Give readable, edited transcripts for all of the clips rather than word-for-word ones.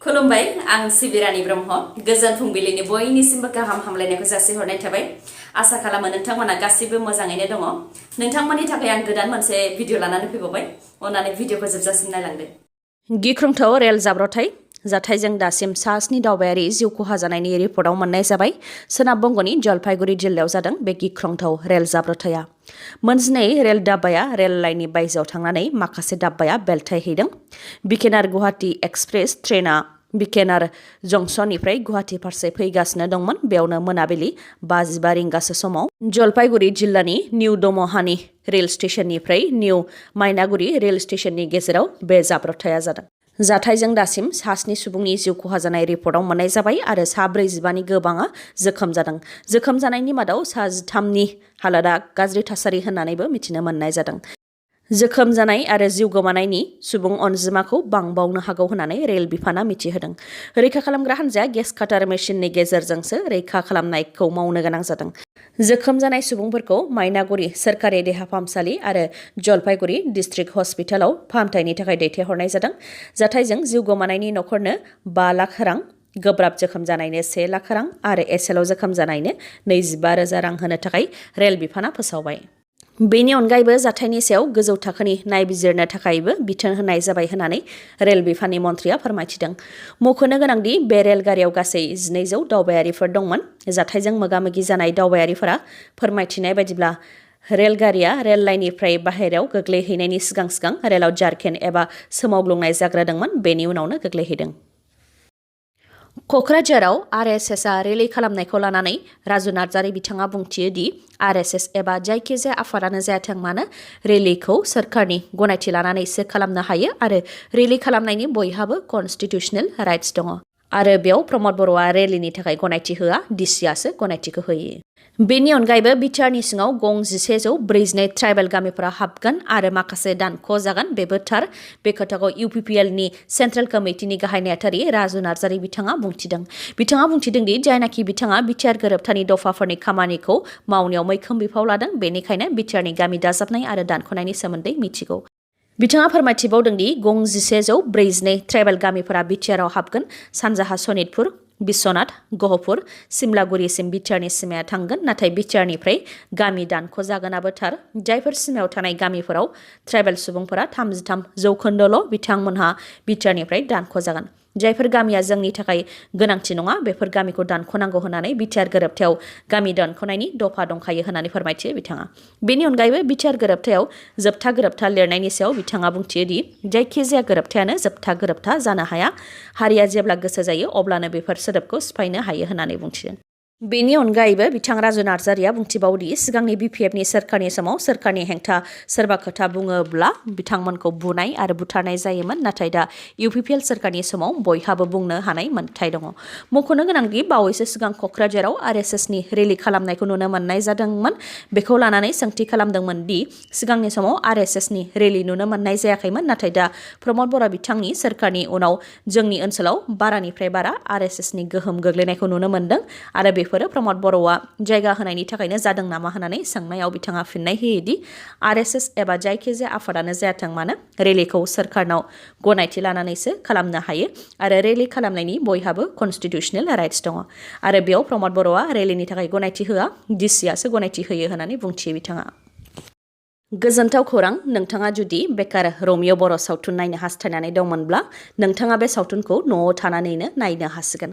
खुलुमबाय आं सिबिरानी ब्रह्म गोजोन फुंबिलिनि बयनिसिमबो गाहाम हामलायनायखौ जासिहरनाय थाबाय आसा खालामो नोंथांमोना गासिबो मोजाङैनो दङ नोंथांमोननि थाखाय आं गोदान मोनसे भिडिअ लानानै फैबावबाय अन्नानै भिडिअखौ जोबजासिम नायलांदो गिख्रंथाव रेल जाब्रबथाय जाथायजों दासिम सा 7 दावबायारि जिउ खहा जानायनि रिपर्टआव मोननाय जाबाय सोनाब बंगनि जलपाइगुरि जिल्लायाव जादों बे गिख्रंथाव रेल जाब्रबथाया मोनजिनै रेल दाब्बाया रेल लाइननि बायजोआव थांनानै माखासे दाब्बाया बेलथायहैदों बिकेनार गुवाहाटी एक्सप्रेस ट्रेना बिकेनार जंक्शननिफ्राय गुवाहाटी फारसे फैगासिनो दंमोन बेयावनो मोनाबिलि 5:15 रिंगासो समाव जलपाइगुरि जिल्लानि निउ दमहानि रेल स्टेशननिफ्राय निउ मायनागुरि रेल स्टेशननि गेजेराव बे जाब्रबथाया जादों जाथायजों दासिम सा 7 सुबुंनि जिउ खहा जानाय रिपर्टआव मोननाय जाबाय आरो सा 45 गोबाङा जोखोम जादों जोखोम जानायनि मादाव सा 13नि हालोदा गाज्रि थासारि होननानैबो मिथिनो मोननाय जादों जोखोम जानाय आरो जिउ गोमानायनि सुबुं अनजिमाखौ बांबावनो हागौ होननानै रेल बिफाना मिथिहोदों रैखा खालामग्रा हान्जाया गेस काटार मेसिननि गेजेरजोंसो रैखा खालामनायखौ मावनो गोनां जादों जोखोम जानाय सुबुंफोरखौ मायनागुरि सोरखारि देहा फाहामसालि आरो जलपाइगुरि डिस्ट्रिक्ट हस्पिटालाव फाहामथायनि थाखाय दैथायहरनाय जादों जाथायजों जिउ गोमानायनि नखरनो 5 लाख रां गोब्राब जोखोम जानायनो 1 लाख रां आरो एसेल' जोखोम जानायनो 25,000 रां होनो थाखाय रेल बिफाना फोसावबाय बेनि अनगायैबो जाथायनि सायाव गोजौ थाखोनि नायबिजिरनो थाखायबो बिथोन होनाय जाबाय होननानै रेल बिफाननि मन्थ्रिया फोरमायथिदों मख'नो गोनांदि बे रेलगारियाव गासै 1200 दावबायारिफोर दंमोन जाथायजों मोगा-मोगि जानाय दावबायारिफोरा फोरमायथिनाय बायदिब्ला रेलगारिया रेल लाइननिफ्राय बाहेरायाव गोग्लैहैनायनि सिगां रेलाव जारखेन एबा सोमावग्लुंनाय जाग्रोदोंमोन बेनि उनावनो गोग्लैहैदों क'क्राझाराव आरएसएसआ रेलि खालामनायखौ लानानै राजु नार्जारि बिथाङा बुंथियो दि आरएसएस एबा जायखिजाया आफादानो जायाथों मानो रेलिखौ सोरखारनि गनायथि लानानैसो खालामनो हायो आरो रेलि खालामनायनि बयहाबो कनस्टिटिउशनेल राइट्स दङ आरो बेयाव प्रमद बर'आ रेलिनि थाखाय गनायथि होआ डिसिआसो गनायथिखौ होयो बेनि अनगायैबो बिटिआरनि सिङाव गं 1142 ट्राइबेल गामिफोरा हाबगोन आरो माखासे दानख' जागोन बेबो थार बे खोथाखौ इउपिपिएलनि सेन्ट्रेल कमिटिनि गाहाय नेहाथारि राजु नार्जारि बिथाङा बुंथिदों दि जायनाखि बिथाङा बिटिआर गोरोबथानि दफाफोरनि खामानिखौ मावनायाव मैखोम बिफाव लादों बेनिखायनो बिटिआरनि गामि दाजाबनाय आरो दानख'नायनि सोमोन्दै मिथिगौ बिथाङा फोरमायथिबावदों दि गं 1142 ट्राइबेल गामिफोरा बिटिआरआव हाबगोन सानजाहा सनितपुर बिश्वनाथ गहपुर सिमलागुरिसिम बिटिआरनि सिमाया थांगोन नाथाय बिटिआरनिफ्राय गामि दानख' जागोनाबो थार जायफोर सिमायाव थानाय गामिफोराव ट्राइबेल सुबुंफोरा 33% बिथांमोनहा बिटिआरनिफ्राय दानख' जागोन जायफोर गामिया जोंनि थाखाय गोनांथि नङा बेफोर गामिखौ दानख'नांगौ होननानै बिटिआर गोरोबथायाव गामि दानख'नायनि दफा दंखायो होननानै फोरमायथियो बिथाङा बेनि अनगायैबो बिटिआर गोरोबथायाव जोबथा गोरोबथा लिरनायनि सायाव बिथाङा बुंथियो दि जायखिजाया गोरोबथायानो जोबथा गोरोबथा जानो हाया हारिया जेब्ला गोसो जायो अब्लानो बेफोर सोदोबखौ सिफायनो हायो होननानै बुंथिदों बेनि अनगायैबो बिथां राजु नार्जारिया बुंथिबावदि सिगांनि बिपिएफनि सोरखारनि समाव सोरखारनि हेंथा सोरबा खोथा बुङोब्ला बिथांमोनखौ बुनाय आरो बुथारनाय जायोमोन नाथाय दा इउपिपिएल सोरखारनि समाव बयहाबो बुंनो हानाय मोन्थाय दङ मख'नो गोनांदि बावैसो सिगां क'क्राझाराव आरएसएसनि रेलि खालामनायखौ नुनो मोननाय जादोंमोन बेखौ लानानै सोंथि खालामदोंमोन दि सिगांनि समाव आरएसएसनि रेलि नुनो मोननाय जायाखैमोन नाथाय दा प्रमद बर' बिथांनि सोरखारनि उनाव जोंनि ओनसोलाव बारानिफ्राय बारा आरएसएसनि गोहोम गोग्लैनायखौ नुनो मोनदों आरो बेफोरो प्रमद बर'आ जायगा होनायनि थाखायनो जादों नामा होननानै सोंनायाव बिथाङा फिननाय होयोदि आरएसएस एबा जायखिजाया आफादानो जायाथों मानो रेलिखौ सोरखारनाव गनायथि लानानैसो खालामनो हायो आरो रेलि खालामनायनि बयहाबो कनस्टिटिउशनेल राइट्स दङ आरो बेयाव प्रमद बर'आ रेलिनि थाखाय गनायथि होआ डिसिआसो गनायथि होयो होननानै बुंथियो बिथाङा गोजोनथाव खौरां नोंथाङा जुदि बेकार रमिय' बर' सावथुन नायनो हास्थायनानै दंमोनब्ला नोंथाङा बे सावथुनखौ न'आव थानानैनो नायनो हासिगोन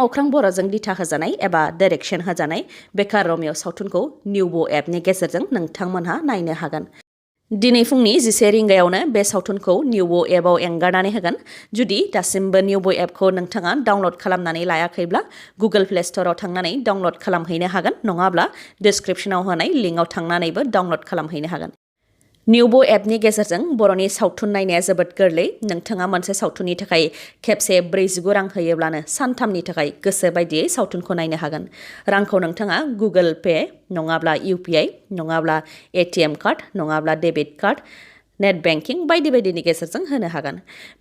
अख्रां बर'जों दिथा होजानाय एबा डाइरेक्सन होजानाय बेकार रमिय' सावथुनखौ निउबो एपनि गेजेरजों नोंथांमोनहा नायनो हागोन दिनै फुंनि 11 रिंगायावनो बे सावथुनखौ निउबो एपआव एंगारनानै होगोन जुदि दासिमबो निउबो एपखौ नोंथाङा डाउनल'ड खालामनानै लायाखैब्ला गुगोल प्ले स्ट'राव थांनानै डाउनल'ड खालामहैनो हागोन नङाब्ला डिस्क्रिप्शनाव होनाय लिंकआव थांनानैबो डाउनल'ड खालामहैनो हागोन निउबो एपनि गेजेरजों बर'नि सावथुन नायनाया जोबोद गोरलै नोंथाङा मोनसे सावथुननि थाखाय खेबसे 44 रां होयोब्लानो सानथामनि थाखाय गोसो बायदियै सावथुनखौ नायनो हागोन रांखौ नोंथाङा गुगोल पे नङाब्ला इउपिआइ नङाब्ला एटिएम कार्ड नङाब्ला डेबिट कार्ड नेट बेंकिं बायदि बायदिनि गेजेरजों होनो हागोन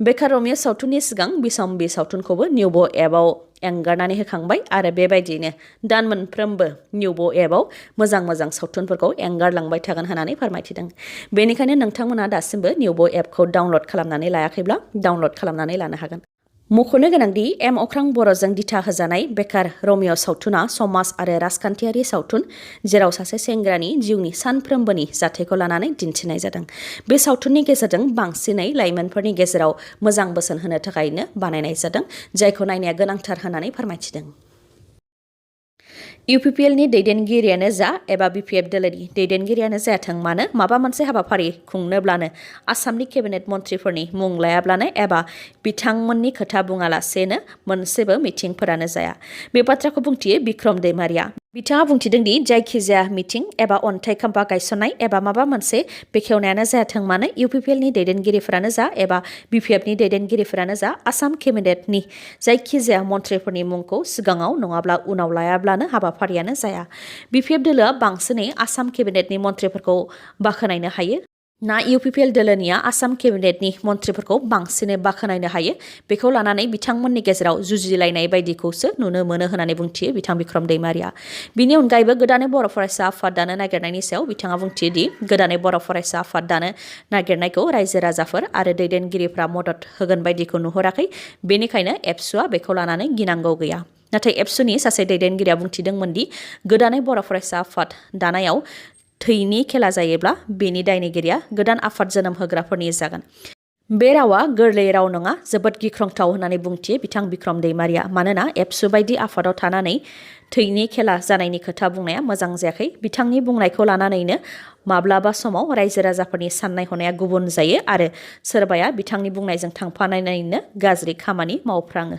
बेकार रमिय' सावथुननि सिगां बिसम्बि सावथुनखौबो निउबो एपआव एंगारनानै होखांबाय आरो बेबायदिनो दान मोनफ्रोमबो निउबो एपआव मोजां सावथुनफोरखौ एंगारलांबाय थागोन होननानै फोरमायथिदों बेनिखायनो नोंथांमोना दासिमबो निउबो एपखौ डाउनल'ड खालामनानै लायाखैब्ला डाउनल'ड खालामनानै लानो हागोन मख'नो गोनांदि एम अख्रां बर'जों दिथा होजानाय बेकार रमिय' सावथुना समाज आरो राजखान्थियारि सावथुन, जेराव सासे सेंग्रानि जिउनि सानफ्रोमबोनि जाथायखौ लानानै दिन्थिनाय जादों। बे सावथुननि गेजेरजों बांसिनै लाइमोनफोरनि गेजेराव मोजां बोसोन होनो थाखायनो बानायनाय जादों, जायखौ नायनाया गोनांथार होननानै फोरमायथिदों। इउपिपिएलनि दैदेनगिरियानो जा एबा बिपिएफ दोलोनि दैदेनगिरियानो जायाथों मानो माबा मोनसे हाबाफारि खुंनोब्लानो आसामनि केबिनेट मन्थ्रिफोरनि मुं लायाब्लानो एबा बिथांमोननि खोथा बुङालासेनो मोनसेबो मिटिंफोरानो जाया। बे बाथ्राखौ बुंथियो बिक्रम दैमारिया। बिथाङा बुंथिदों दि जायखिजाया मिटिं एबा अन्थाइ खाम्फा गायसननाय एबा माबा मोनसे बेखेवनायानो जायाथों मानो इउपिपिएलनि दैदेनगिरिफोरानो जा एबा बिपिएफनि दैदेनगिरिफोरानो जा आसाम केबिनेटनि जायखिजाया मन्थ्रिफोरनि मुंखौ सिगाङाव नङाब्ला उनाव लायाब्लानो हाबाफारियानो जाया। बिपिएफ दोलोआ बांसिनै आसाम केबिनेटनि मन्थ्रिफोरखौ बाखनायनो हायो ना इउपिपिएल दोलोनिया आसाम केबिनेटनि मन्थ्रिफोरखौ बांसिनै बाखनायनो हायो, बेखौ लानानै बिथांमोननि गेजेराव जुजिलायनाय बायदिखौसो नुनो मोनो होननानै बुंथियो बिथां बिक्रम दैमारिया। बिनि अनगायैबो गोदानै बर' फरायसा आफाद दानो नागिरनायनि सायाव बिथाङा बुंथियो दि गोदानै बर' फरायसा आफाद दानो नागिरनायखौ रायजो राजाफोर आरो दैदेनगिरिफ्रा मदद होगोन बायदिखौ नुहुराखै, बेनिखायनो एबसुआ बेखौ लानानै गिनांगौ गैया। नाथाय एबसुनि सासे दैदेनगिरिया बुंथिदोंमोन दि गोदानै बर' फरायसा आफाद दानायाव थैनि खेला जायोब्ला बेनि दायनिगिरिया गोदान आफाद जोनोम होग्राफोरनि जागोन। बे रावा गोरलै राव नङा, जोबोद गिख्रंथाव होननानै बुंथियो बिथां बिक्रम दैमारिया। मानोना एबसु बायदि आफादाव थानानै थैनि खेला जानायनि खोथा बुंनाया मोजां जायाखै। बिथांनि बुंनायखौ लानानैनो माब्लाबा समाव रायजो राजाफोरनि साननाय हनाया गुबुन जायो आरो सोरबाया बिथांनि बुंनायजों थांफानानैनो गाज्रि खामानि मावफ्राङो।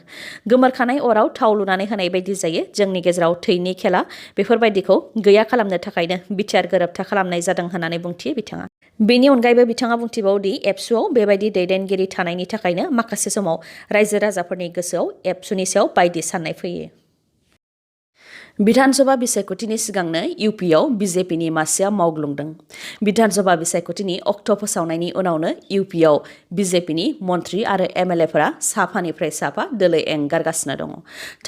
गोमोरखानाय अराव थाव लुनानै होनाय बायदि जायो। जोंनि गेजेराव थैनि खेला बेफोरबायदिखौ गैया खालामनो थाखायनो बिटिआर गोरोबथा खालामनाय जादों होननानै बुंथियो बिथाङा। बेनि अनगायैबो बिथाङा बुंथिबावदि एबसुआव बेबायदि दैदेनगिरि थानायनि थाखायनो माखासे समाव रायजो राजाफोरनि गोसोआव एबसुनि सायाव बायदि साननाय फैयो। विधानसभा बिसायख'थिनि सिगांनो इउपिआव बिजेपिनि मासिया मावग्लुंदों। विधानसभा बिसायख'थिनि अक्ट' फोसावनायनि उनावनो इउपिआव बिजेपिनि मन्थ्रि आरो एमएलएफोरा साफानिफ्राय साफा दोलो एंगारगासिनो दङ।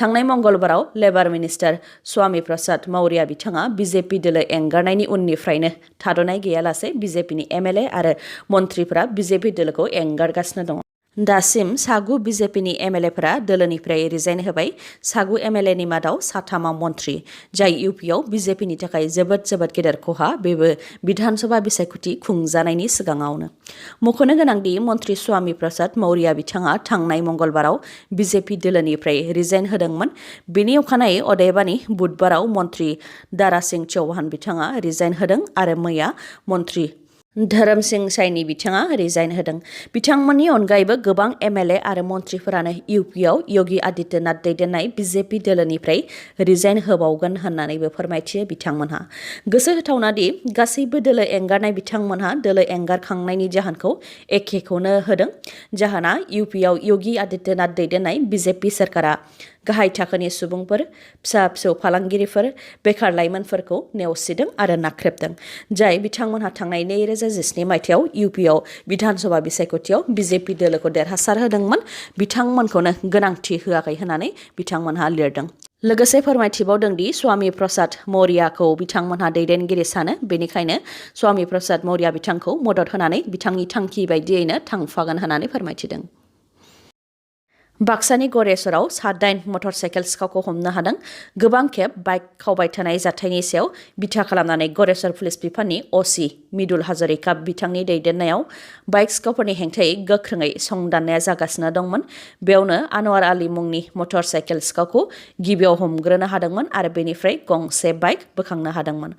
थांनाय मंगलबाराव लेबार मिनिस्टार स्वामी प्रसाद मौर्या बिथाङा बिजेपि दोलो एंगारनायनि उननिफ्रायनो थाद'नाय गैयालासे बिजेपिनि एमएलए आरो मन्थ्रिफोरा बिजेपि दोलोखौ एंगारगासिनो दङ। दासिम सागु बिजेपिनि एमएलएफोरा दोलोनिफ्राय रिजाइन होबाय। सागु एमएलएनि मादाव साथामा मन्थ्रि, जाय इउपिआव बिजेपिनि थाखाय जोबोद गेदेर खहा, बेबो विधानसभा बिसायख'थि खुंजानायनि सिगाङावनो। मख'नो गोनांदि मन्थ्रि स्वामी प्रसाद मौर्या बिथाङा थांनाय मंगलबाराव बिजेपि दोलोनिफ्राय रिजाइन होदोंमोन। बेनि अखानायै अदेबानि बुधबाराव मन्थ्रि दारा सिंह चौहान बिथाङा रिजाइन होदों आरो मैया मन्थ्रि धोरोम सिंह साइनि बिथाङा रिजाइन होदों। बिथांमोननि अनगायैबो गोबां एमएलए आरो मन्थ्रिफोरानो इउपिआव योगी आदित्यनाथ दैदेननाय बिजेपि दोलोनिफ्राय रिजाइन होबावगोन होननानैबो फोरमायथियो बिथांमोनहा। गोसो होथावना दि गासैबो दोलो एंगारनाय बिथांमोनहा दोलो एंगारखांनायनि जाहोनखौ एखेखौनो होदों। जाहोना इउपिआव योगी आदित्यनाथ दैदेननाय बिजेपि सोरखारा गाहाय थाखोनि सुबुंफोर, फिसा फालांगिरिफोर, बेखार लाइमोनफोरखौ नेवसिदों आरो नाख्रेबदों, जाय बिथांमोनहा थांनाय 2017 मायथाइयाव इउपिआव विधानसभा बिसायख'थियाव बिजेपि दोलोखौ देरहासार होदोंमोन, बिथांमोनखौनो गोनांथि होआखै होननानै बिथांमोनहा लिरदों। लोगोसे फोरमायथिबावदों दि स्वामी प्रसाद मौर्याखौ बिथांमोनहा दैदेनगिरि सानो, बेनिखायनो स्वामी प्रसाद मौर्या बिथांखौ मदद होनानै बिथांनि थांखि बायदियैनो थांफागोन होननानै फोरमायथिदों। बाक्सानि गरेस्वराव सा-9 मटर साइकेल सिखावखौ हमनो हादों। गोबां खेब बाइक खावबाय थानाय जाथायनि सायाव बिथा खालामनानै गरेस्वर पुलिस बिफाननि असि मिदुल हाजरिका बिथांनि दैदेननायाव बाइक सिखावफोरनि हेंथायै गोख्रोङै संदाननाया जागासिनो दंमोन। बेयावनो आनवार आली मुंनि मटर साइकेल सिखावखौ गिबियाव हमग्रोनो हादोंमोन आरो बेनिफ्राय गंसे बाइक बोखांनो हादोंमोन।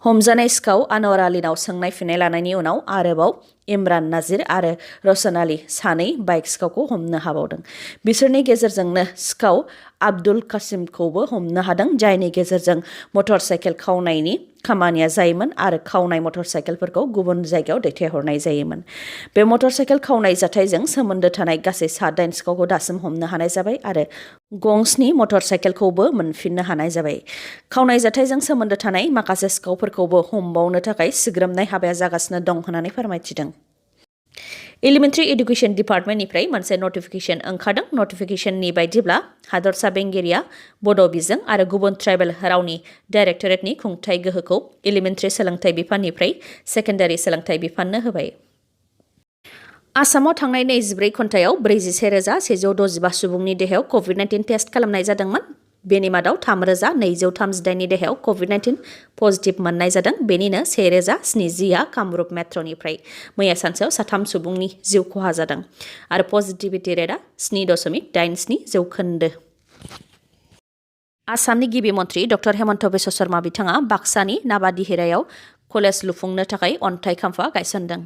हमजानाय सिखाव आनवार आलीनाव सोंनाय फिननाय लानायनि उनाव आरोबाव इमरान नाजिर आरो रसन आली सानै बाइक सिखावखौ हमनो हाबावदों। बिसोरनि गेजेरजोंनो सिखाव आब्दुल कासिमखौबो हमनो हादों, जायनि गेजेरजों मटर साइकेल खावनायनि खामानिया जायोमोन आरो खावनाय मटर साइकेलफोरखौ गुबुन जायगायाव दैथायहरनाय जायोमोन। बे मटर साइकेल खावनाय जाथायजों सोमोन्दो थानाय गासै सा-9 सिखावखौ दासिम हमनो हानाय जाबाय आरो गंस्नि मटर साइकेलखौबो मोनफिननो हानाय जाबाय। खावनाय जाथायजों सोमोन्दो थानाय माखासे सिखावफोरखौबो हमबावनो थाखाय सिग्रोमनाय हाबाया जागासिनो दं होननानै फोरमायथिदों। एलिमेन्टारि एडुकेशन डिपार्टमेन्टनिफ्राय मोनसे नटिफिकेशन ओंखारदों। नटिफिकेशननि बायदिब्ला हादरसा बेंगिरिया बड' बिजों आरो गुबुन ट्राइबेल रावनि डाइरेक्टरेटनि खुंथाय गोहोखौ एलिमेन्टारि सोलोंथाइ बिफाननिफ्राय सेकेन्डारि सोलोंथाइ बिफाननो होबाय। आसामाव थांनाय 24 घन्टायाव 47,165 सुबुंनि देहायाव कभिड-19 टेस्ट खालामनाय जादोंमोन। बेनि मादाव 3,238 नि देहायाव कभिड-19 पजिटिभ मोननाय जादों। बेनिनो 1,070 कामरुप मेट्र'निफ्राय मैया सानसेयाव 3 सुबुंनि जिउ खहा जादों आरो पजिटिभिटि रेटआ 7.87%। आसामनि गिबि मन्थ्रि डक्टर हेमन्त बिश्व शर्मा बिथाङा बाक्सानि नाबादिहिरायाव कलेज लुफुंनो थाखाय अन्थाइ खाम्फा गायसनदों।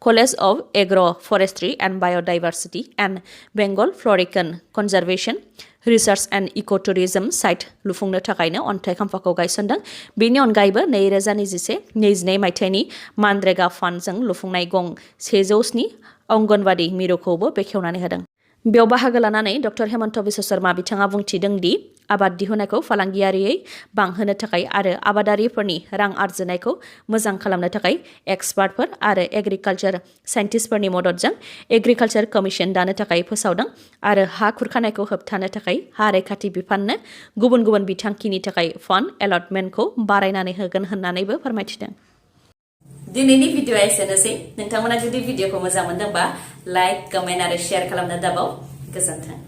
College of agro' forestry and biodiversity and Bengal florican conservation research and ecotourism site लुफुंनो थाखायनो अन्थाइ खाम्फाखौ गायसनदों। बेनि अनगायैबो 2021-22 मायथाइनि मानरेगा फान्डजों लुफुंनाय गं 107 अंगनवाड़ी मिरुखौबो बेखेवनानै होदों। बेयाव बाहागो लानानै डक्टर हेमन्त बिश्व शर्मा बिथाङा बुंथिदों दि आबाद दिहुननायखौ फालांगियारियै बांहोनो थाखाय आरो आबादारिफोरनि रां आर्जिनायखौ मोजां खालामनो थाखाय एक्सपार्टफोर आरो एग्रिकालचार साइन्टिस्टफोरनि मददजों एग्रिकालचार कमिसन दानो थाखाय फोसावदों आरो हा खुरखानायखौ होबथानो थाखाय हा रैखाथि बिफाननो गुबुन गुबुन बिथांखिनि थाखाय फान्ड एलटमेन्टखौ बारायनानै होगोन होननानैबो फोरमायथिदों। दिनैनि भिडिअ'आ एसेनोसै। नोंथांमोना जुदि भिडिअ'खौ मोजां मोनदोंबा लाइक, कमेन्ट आरो शेयार खालामनो दाबाव। गोजोन्थों।